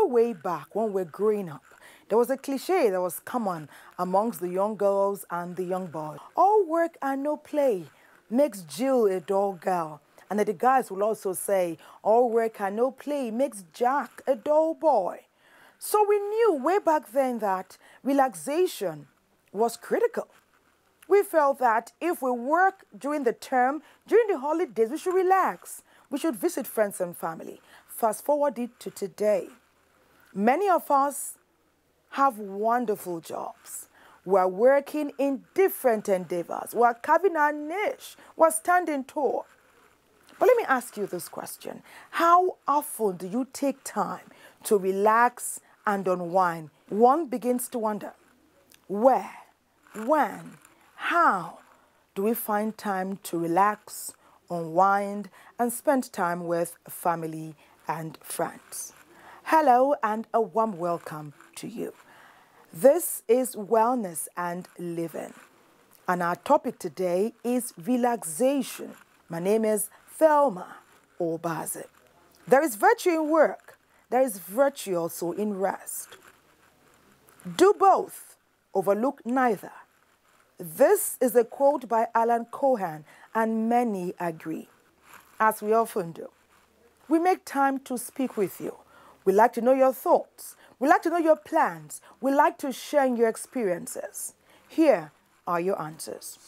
way back when we're growing up, there was a cliche that was common amongst the young girls and the young boys. All work and no play makes Jill a dull girl. And then the guys will also say, all work and no play makes Jack a dull boy. So we knew way back then that relaxation was critical. We felt that if we work during the term, during the holidays, we should relax. We should visit friends and family. Fast forward it to today. Many of us have wonderful jobs. We're working in different endeavors. We're carving our niche. We're standing tall. But let me ask you this question. How often do you take time to relax and unwind? One begins to wonder, where, when, how do we find time to relax, unwind, and spend time with family and friends? Hello and a warm welcome to you. This is Wellness and Living, and our topic today is relaxation. My name is Thelma Obaze. There is virtue in work. There is virtue also in rest. Do both, overlook neither. This is a quote by Alan Cohen, and many agree, as we often do. We make time to speak with you. We like to know your thoughts. We like to know your plans. We like to share in your experiences. Here are your answers.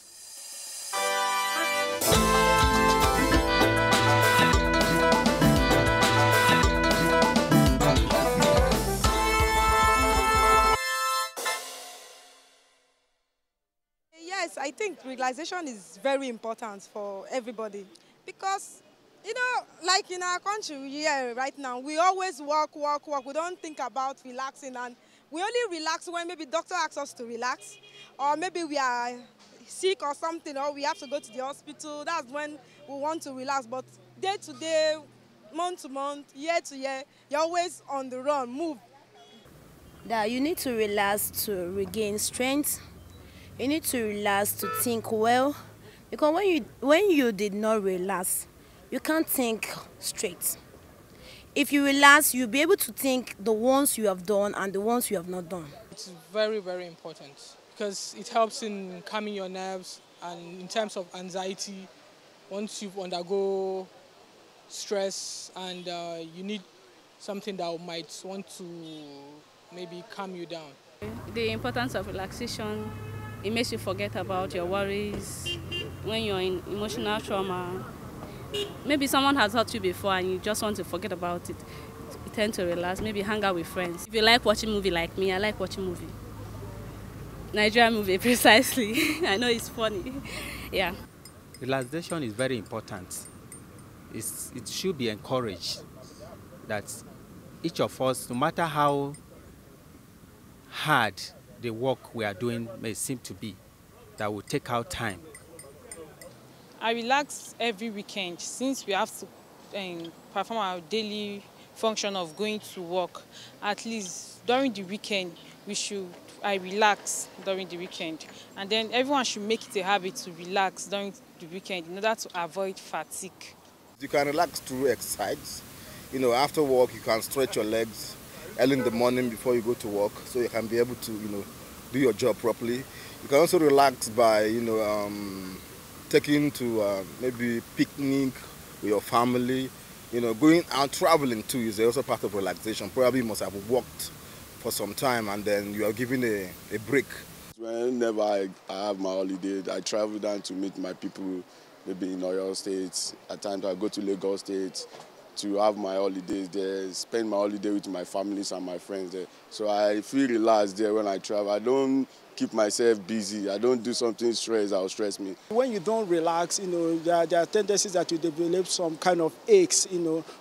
Yes, I think relaxation is very important for everybody because, you know, like in our country here right now, we always work. We don't think about relaxing, and we only relax when maybe doctor asks us to relax, or maybe we are sick or something, or we have to go to the hospital. That's when we want to relax. But day to day, month to month, year to year, you're always on the run, move. That you need to relax to regain strength. You need to relax to think well, because when you did not relax, you can't think straight. If you relax, you'll be able to think the ones you have done and the ones you have not done. It's very, very important because it helps in calming your nerves, and in terms of anxiety, once you undergo stress and you need something that might want to maybe calm you down. The importance of relaxation, it makes you forget about your worries when you're in emotional trauma. Maybe someone has hurt you before and you just want to forget about it. You tend to relax, maybe hang out with friends. If you like watching movie like me, I like watching movie. Nigerian movie, precisely. I know it's funny. Yeah. Relaxation is very important. It should be encouraged that each of us, no matter how hard the work we are doing may seem to be, that will take out time. I relax every weekend since we have to perform our daily function of going to work. At least during the weekend, I relax during the weekend. And then everyone should make it a habit to relax during the weekend in order to avoid fatigue. You can relax through exercise. You know, after work, you can stretch your legs early in the morning before you go to work, so you can be able to, do your job properly. You can also relax by, taking to maybe picnic with your family. Going out traveling too is also part of relaxation. Probably you must have worked for some time and then you are given a break. Whenever I have my holiday, I travel down to meet my people, maybe in Oyo State. At times I go to Lagos State to have my holidays there, spend my holiday with my families and my friends there. So I feel relaxed there when I travel. I don't keep myself busy. I don't do something that will stress me. When you don't relax, there are tendencies that you develop some kind of aches,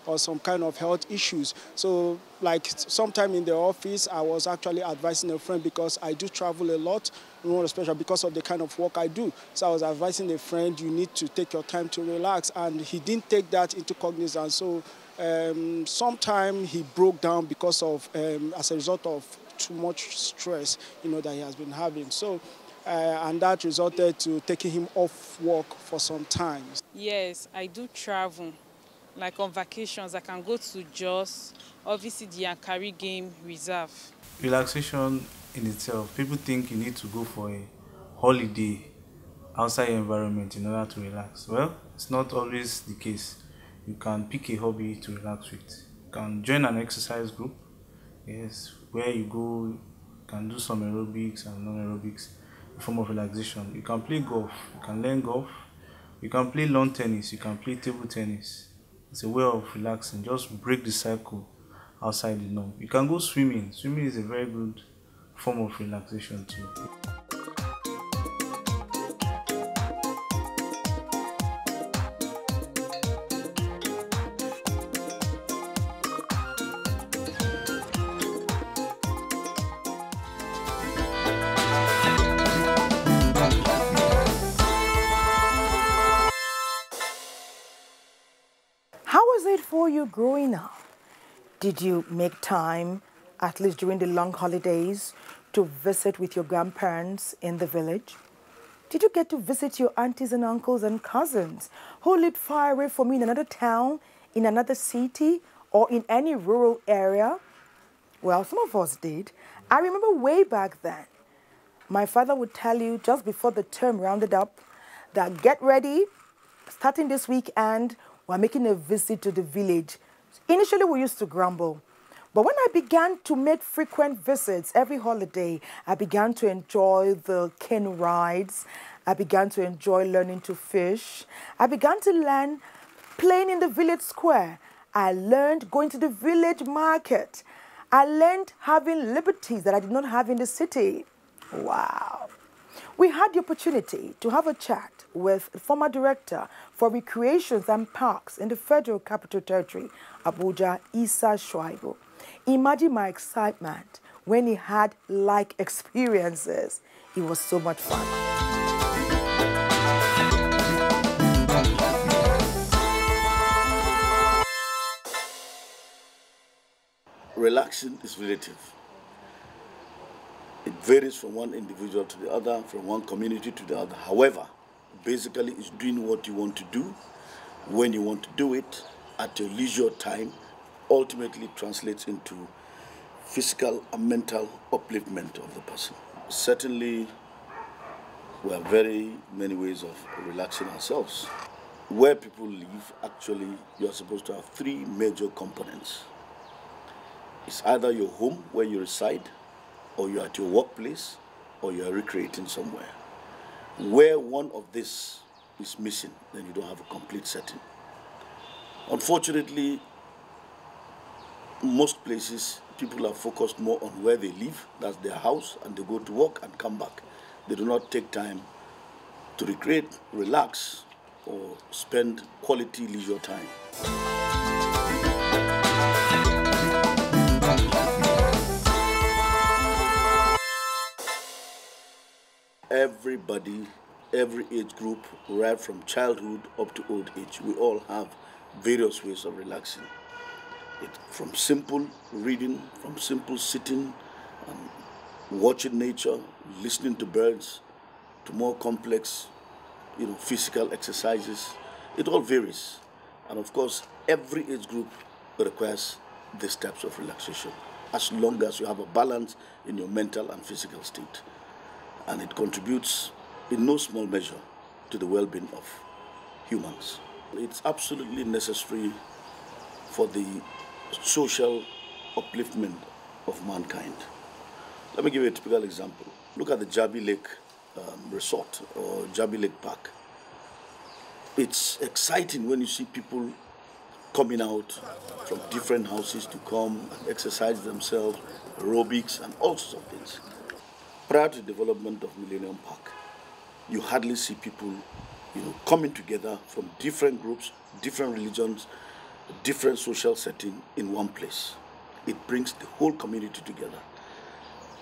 or some kind of health issues. So like sometime in the office, I was actually advising a friend because I do travel a lot, especially because of the kind of work I do. So I was advising a friend, you need to take your time to relax, and he didn't take that into cognizance. So sometime he broke down because of, as a result of too much stress, that he has been having. So, and that resulted to taking him off work for some time. Yes, I do travel. like on vacations, I can go to Jos or visit the Yankari Game Reserve. Relaxation in itself, people think you need to go for a holiday outside your environment in order to relax. Well, it's not always the case. You can pick a hobby to relax with. You can join an exercise group, yes, where you go, you can do some aerobics and non-aerobics, a form of relaxation. You can play golf, you can learn golf, you can play lawn tennis, you can play table tennis. It's a way of relaxing, just break the cycle outside the norm. You can go swimming. Swimming is a very good form of relaxation too. How was it for you growing up? Did you make time, at least during the long holidays, to visit with your grandparents in the village? Did you get to visit your aunties and uncles and cousins who lived far away from you in another town, in another city, or in any rural area? Well, some of us did. I remember way back then, my father would tell you just before the term rounded up that get ready, starting this weekend, we're making a visit to the village. Initially, we used to grumble. But when I began to make frequent visits every holiday, I began to enjoy the canoe rides. I began to enjoy learning to fish. I began to learn playing in the village square. I learned going to the village market. I learned having liberties that I did not have in the city. Wow. We had the opportunity to have a chat with the former director for recreations and parks in the Federal Capital Territory, Abuja, Issa Shuaibu. Imagine my excitement when he had like experiences. It was so much fun. Relaxing is relative. It varies from one individual to the other, from one community to the other. However, basically it's doing what you want to do, when you want to do it, at your leisure time, ultimately translates into physical and mental upliftment of the person. Certainly, there are very many ways of relaxing ourselves. Where people live, actually, you're supposed to have three major components. It's either your home, where you reside, or you're at your workplace, or you're recreating somewhere. Where one of this is missing, then you don't have a complete setting. Unfortunately, most places, people are focused more on where they live, that's their house, and they go to work and come back. They do not take time to recreate, relax, or spend quality leisure time. Everybody, every age group, right from childhood up to old age, we all have various ways of relaxing. From simple reading, from simple sitting and watching nature, listening to birds, to more complex, physical exercises. It all varies. And of course, every age group requires these types of relaxation, as long as you have a balance in your mental and physical state. And it contributes in no small measure to the well-being of humans. It's absolutely necessary for the social upliftment of mankind. Let me give you a typical example. Look at the Jabi Lake Resort or Jabi Lake Park. It's exciting when you see people coming out from different houses to come and exercise themselves, aerobics and all sorts of things. Prior to the development of Millennium Park, you hardly see people, coming together from different groups, different religions, different social setting in one place. It brings the whole community together.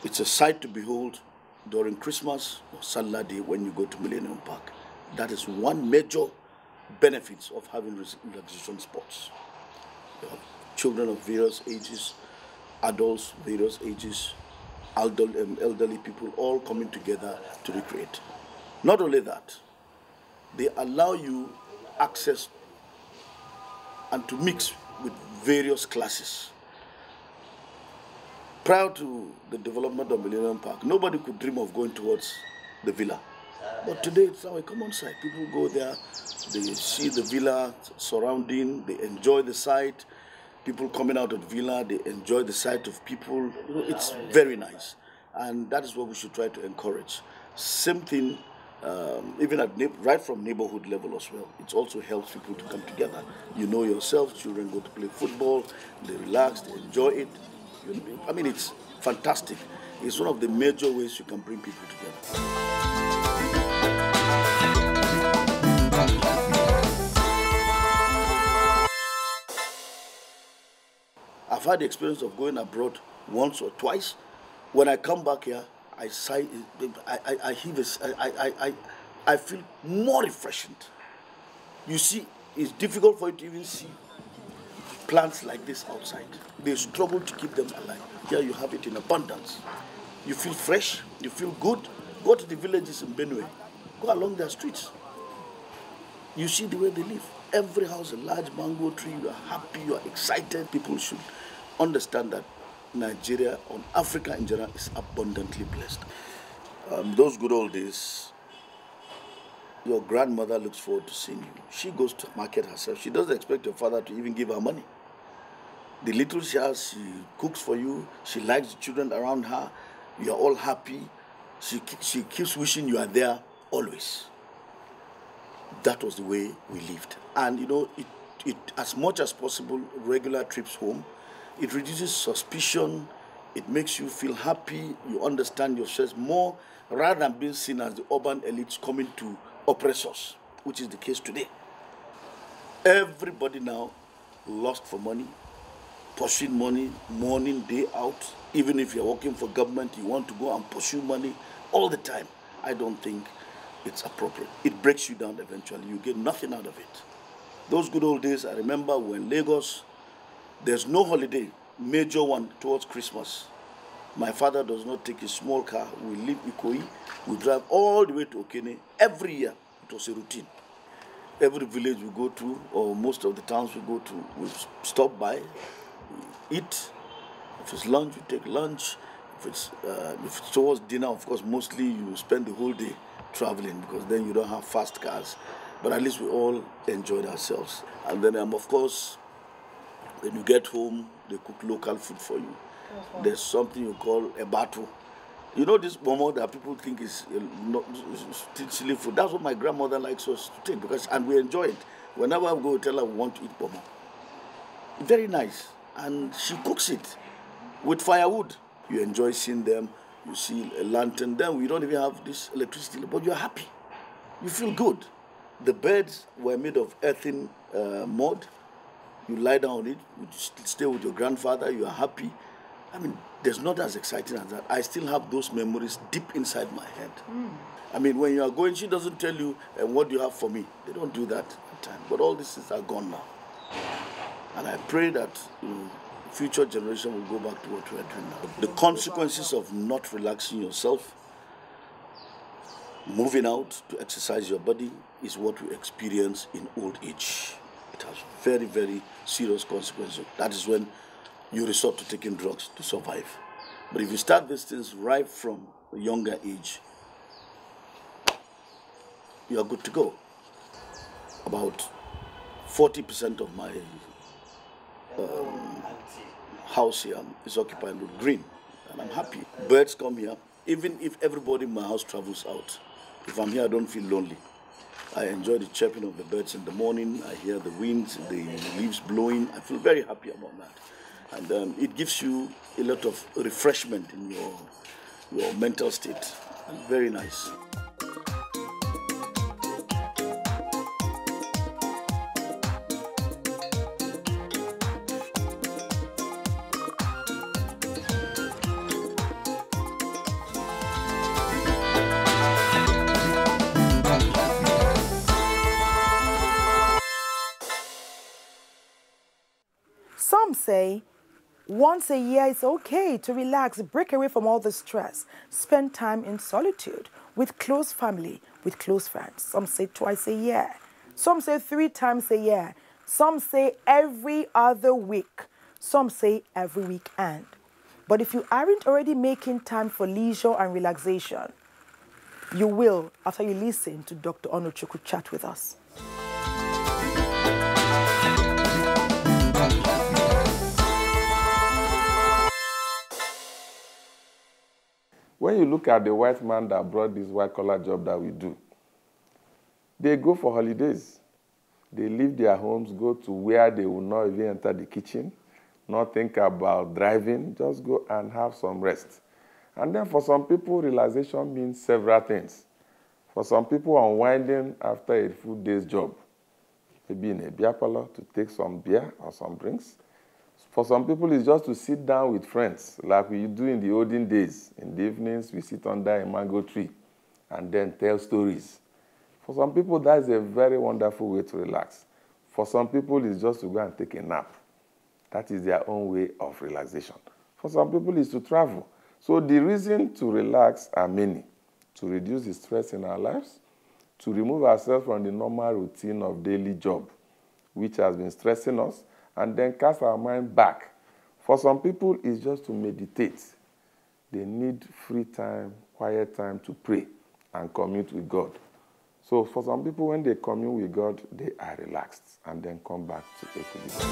It's a sight to behold during Christmas or Salah Day when you go to Millennium Park. That is one major benefit of having relaxation sports. You have children of various ages, adults, various ages, elderly people all coming together to recreate. Not only that, they allow you access and to mix with various classes. Prior to the development of Millennium Park, nobody could dream of going towards the villa. But today it's now a common sight. People go there, they see the villa surrounding, they enjoy the sight. People coming out of the villa, they enjoy the sight of people. You know, it's very nice. And that is what we should try to encourage. Same thing, even at right from neighborhood level as well. It also helps people to come together. You know yourself, children go to play football, they relax, they enjoy it. I mean, it's fantastic. It's one of the major ways you can bring people together. I've had the experience of going abroad once or twice. When I come back here, I sigh, I feel more refreshing. You see, it's difficult for you to even see plants like this outside. They struggle to keep them alive. Here you have it in abundance. You feel fresh, you feel good. Go to the villages in Benue. Go along their streets. You see the way they live. Every house, a large mango tree, you are happy, you are excited. People should understand that Nigeria, or Africa in general, is abundantly blessed. Those good old days, your grandmother looks forward to seeing you. She goes to market herself. She doesn't expect your father to even give her money. The little she has, she cooks for you. She likes the children around her. You are all happy. She keeps wishing you are there always. That was the way we lived. And you know, it as much as possible, regular trips home, it reduces suspicion, it makes you feel happy, you understand yourself more, rather than being seen as the urban elites coming to oppress us, which is the case today. Everybody now lost for money, pursuing money, morning, day out. Even if you're working for government, you want to go and pursue money all the time. I don't think it's appropriate. It breaks you down eventually. You get nothing out of it. Those good old days, I remember when Lagos, there's no holiday, major one towards Christmas. My father does not take a small car. We leave Ikoyi, we drive all the way to Okene. Every year, it was a routine. Every village we go to, or most of the towns we go to, we stop by, we eat. If it's lunch, we take lunch. If it's towards dinner, of course, mostly you spend the whole day traveling because then you don't have fast cars. But at least we all enjoyed ourselves. And then, of course, when you get home, they cook local food for you. There's something you call a batu. You know this momo that people think is not silly food. That's what my grandmother likes us to take and we enjoy it. Whenever I go tell her we want to eat momo. Very nice. And she cooks it with firewood. You enjoy seeing them. You see a lantern. Then we don't even have this electricity, but you're happy. You feel good. The beds were made of earthen mud. You lie down on it, you stay with your grandfather, you are happy. I mean, there's not as exciting as that. I still have those memories deep inside my head. I mean, when you are going, she doesn't tell you, what do you have for me? They don't do that at the time. But all these things are gone now. And I pray that future generation will go back to what we are doing now. The consequences of not relaxing yourself, moving out to exercise your body, is what we experience in old age. It has very, very serious consequences. That is when you resort to taking drugs to survive. But if you start these things right from a younger age, you are good to go. About 40% of my house here is occupied with green, and I'm happy. Birds come here. Even if everybody in my house travels out, if I'm here, I don't feel lonely. I enjoy the chirping of the birds in the morning. I hear the winds, the leaves blowing. I feel very happy about that. And it gives you a lot of refreshment in your mental state. Very nice. Some say once a year it's okay to relax, break away from all the stress, spend time in solitude with close family, with close friends. Some say twice a year. Some say 3 times a year. Some say every other week. Some say every weekend. But if you aren't already making time for leisure and relaxation, you will after you listen to Dr. Onochukwu chat with us. When you look at the white man that brought this white-collar job that we do, they go for holidays. They leave their homes, go to where they will not even enter the kitchen, not think about driving, just go and have some rest. And then for some people, relaxation means several things. For some people, unwinding after a full day's job, maybe in a beer parlor to take some beer or some drinks. For some people, it's just to sit down with friends, like we do in the olden days. In the evenings, we sit under a mango tree and then tell stories. For some people, that's a very wonderful way to relax. For some people, it's just to go and take a nap. That is their own way of relaxation. For some people, it's to travel. So the reason to relax are many. To reduce the stress in our lives, to remove ourselves from the normal routine of daily job, which has been stressing us, and then cast our mind back. For some people, it's just to meditate. They need free time, quiet time to pray and commune with God. So for some people, when they commune with God, they are relaxed and then come back to equilibrium.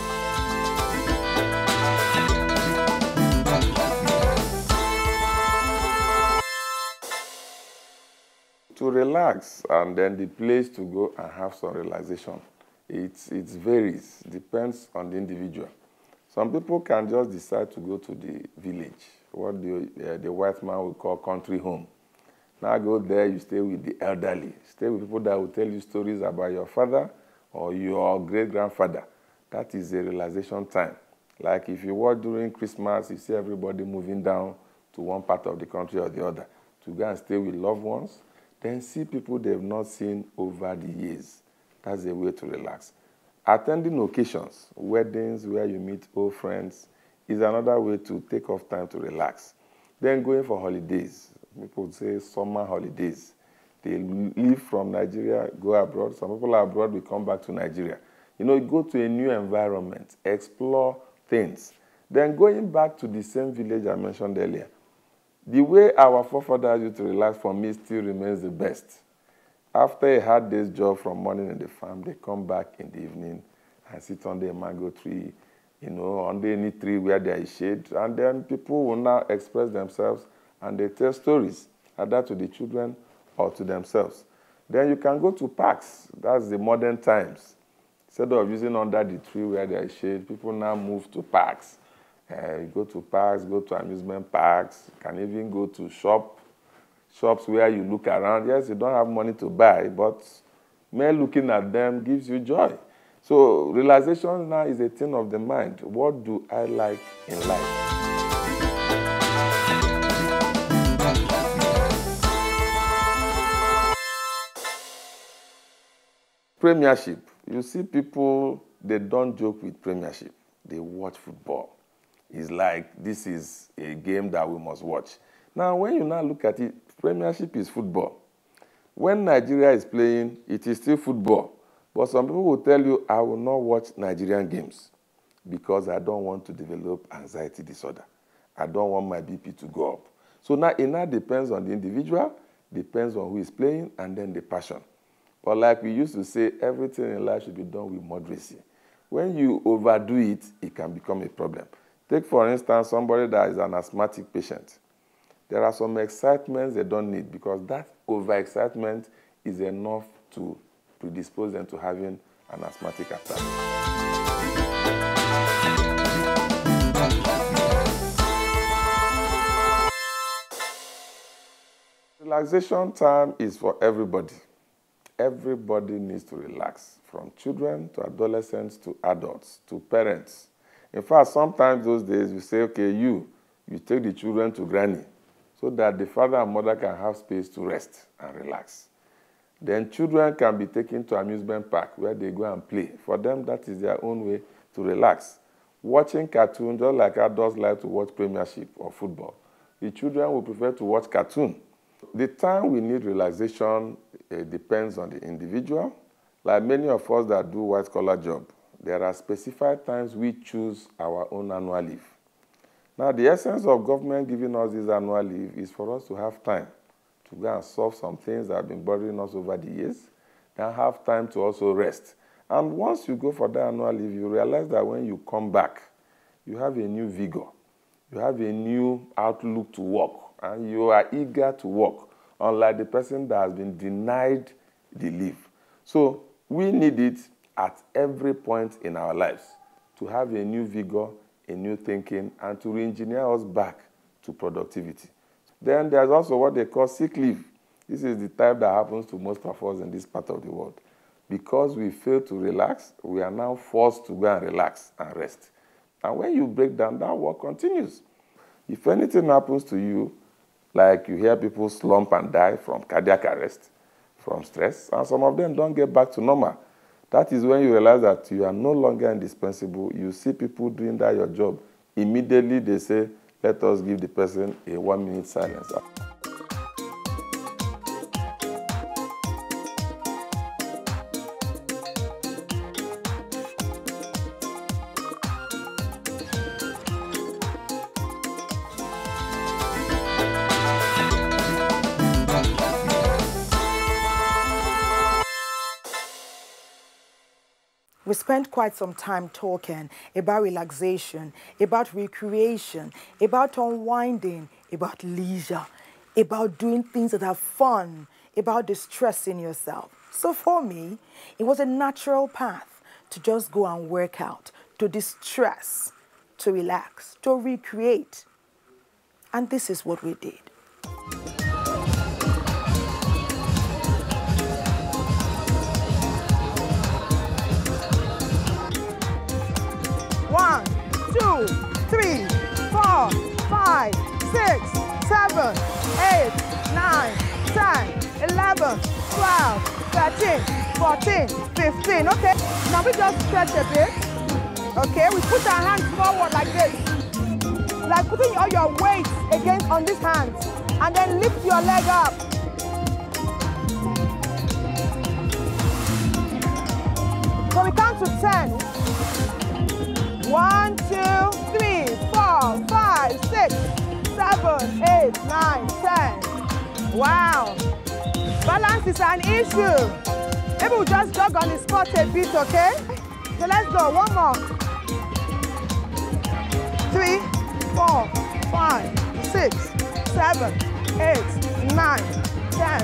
To relax, and then the place to go and have some relaxation, it varies, depends on the individual. Some people can just decide to go to the village, what the white man would call country home. Now go there, you stay with the elderly, stay with people that will tell you stories about your father or your great-grandfather. That is a relaxation time. Like if you walk during Christmas, you see everybody moving down to one part of the country or the other to go and stay with loved ones, then see people they've not seen over the years. That's a way to relax. Attending occasions, weddings where you meet old friends, is another way to take off time to relax. Then going for holidays. People would say summer holidays. They leave from Nigeria, go abroad. Some people are abroad, we come back to Nigeria. You know, go to a new environment, explore things. Then going back to the same village I mentioned earlier. The way our forefathers used to relax, for me, still remains the best. After a hard day's job from morning in the farm, they come back in the evening and sit under a mango tree, you know, under any tree where there is shade. And then people will now express themselves and they tell stories, either to the children or to themselves. Then you can go to parks. That's the modern times. Instead of using under the tree where there is shade, people now move to parks. You go to parks, go to amusement parks. You can even go to shops where you look around. Yes, you don't have money to buy, but mere looking at them gives you joy. So relaxation now is a thing of the mind. What do I like in life? Premiership. You see people, they don't joke with Premiership. They watch football. It's like this is a game that we must watch. Now, when you now look at it, Premiership is football. When Nigeria is playing, it is still football. But some people will tell you, I will not watch Nigerian games because I don't want to develop anxiety disorder. I don't want my BP to go up. So now it now depends on the individual, depends on who is playing, and then the passion. But like we used to say, everything in life should be done with moderacy. When you overdo it, it can become a problem. Take, for instance, somebody that is an asthmatic patient. There are some excitements they don't need because that overexcitement is enough to predispose them to having an asthmatic attack. Relaxation time is for everybody. Everybody needs to relax, from children to adolescents to adults to parents. In fact, sometimes those days you say, okay, you take the children to granny so that the father and mother can have space to rest and relax. Then children can be taken to amusement park where they go and play. For them, that is their own way to relax. Watching cartoons, just like adults like to watch Premiership or football, the children will prefer to watch cartoon. The time we need relaxation depends on the individual. Like many of us that do white-collar job, there are specified times we choose our own annual leave. Now, the essence of government giving us this annual leave is for us to have time to go and solve some things that have been bothering us over the years, and have time to also rest. And once you go for that annual leave, you realize that when you come back, you have a new vigor, you have a new outlook to work, and you are eager to work, unlike the person that has been denied the leave. So we need it at every point in our lives to have a new vigor, a new thinking, and to re-engineer us back to productivity. Then there's also what they call sick leave. This is the type that happens to most of us in this part of the world. Because we fail to relax, we are now forced to go and relax and rest. And when you break down, that work continues. If anything happens to you, like you hear people slump and die from cardiac arrest, from stress, and some of them don't get back to normal, that is when you realize that you are no longer indispensable. You see people doing that your job. Immediately they say, let us give the person a 1-minute silence. We spent quite some time talking about relaxation, about recreation, about unwinding, about leisure, about doing things that are fun, about distressing yourself. So for me, it was a natural path to just go and work out, to distress, to relax, to recreate. And this is what we did. One, 2, 3, 4, 5, 6, 7, 8, 9, 10, 11, 12, 13, 14, 15. Okay, now we just stretch a bit. Okay, we put our hands forward like this. Like putting all your weight against on these hands. And then lift your leg up. So we count to 10. 1, 2, 3, 4, 5, 6, 7, 8, 9, 10. Wow. Balance is an issue. Maybe we'll just jog on the spot a bit, okay? So let's go. One more. 3, 4, 5, 6, 7, 8, 9, 10,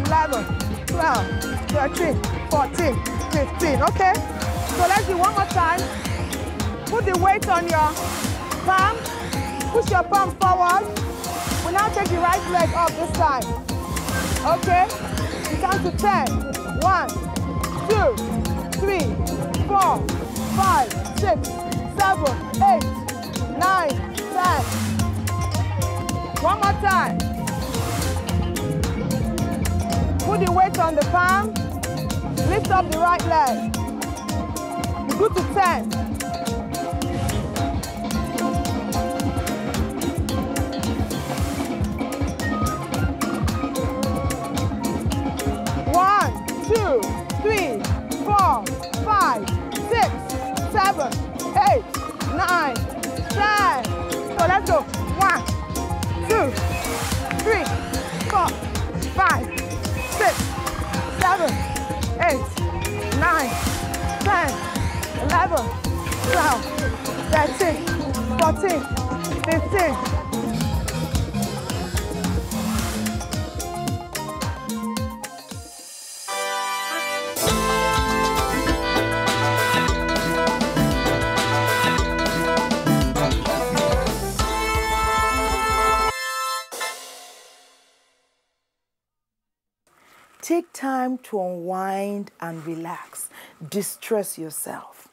11, 12, 13, 14, 15. Okay? So let's do one more time. Put the weight on your palm. Push your palm forward. We now take the right leg up this time. Okay? We count to 10. 1, 2, 3, 4, 5, 6, 7, 8, 9, 10. One more time. Put the weight on the palm. Lift up the right leg. You go to 10. Two, 3, 4, 5, 6, 7, 8, 9, 10. So let's go. 1, 2, 3, 4, 5, 6, 7, 8, 9, 10, 11, 12, 13, 14, 15. Take time to unwind and relax. Distress yourself.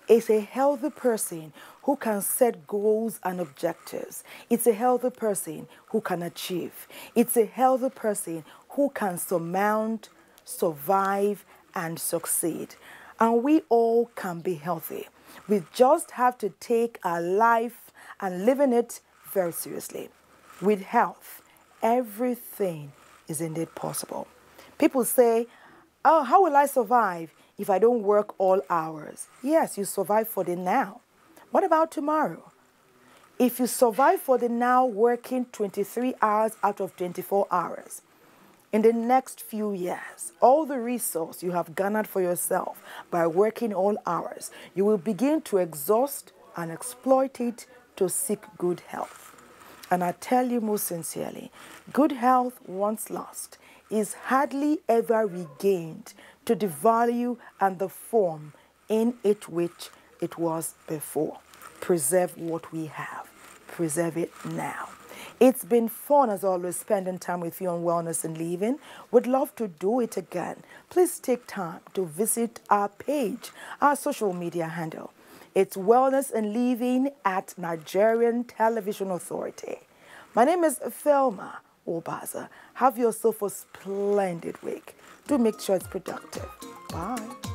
It's a healthy person who can set goals and objectives. It's a healthy person who can achieve. It's a healthy person who can surmount, survive, and succeed. And we all can be healthy. We just have to take our life and living it very seriously. With health, everything is indeed possible. People say, oh, how will I survive if I don't work all hours, yes, you survive for the now. What about tomorrow? If you survive for the now working 23 hours out of 24 hours, in the next few years, all the resource you have garnered for yourself by working all hours, you will begin to exhaust and exploit it to seek good health. And I tell you most sincerely, good health once lost is hardly ever regained to the value and the form in it which it was before. Preserve what we have. Preserve it now. It's been fun as always spending time with you on Wellness and Living. Would love to do it again. Please take time to visit our page, our social media handle. It's Wellness and Living at Nigerian Television Authority. My name is Thelma Obaza. Have yourself a splendid week. Do make sure it's productive. Bye.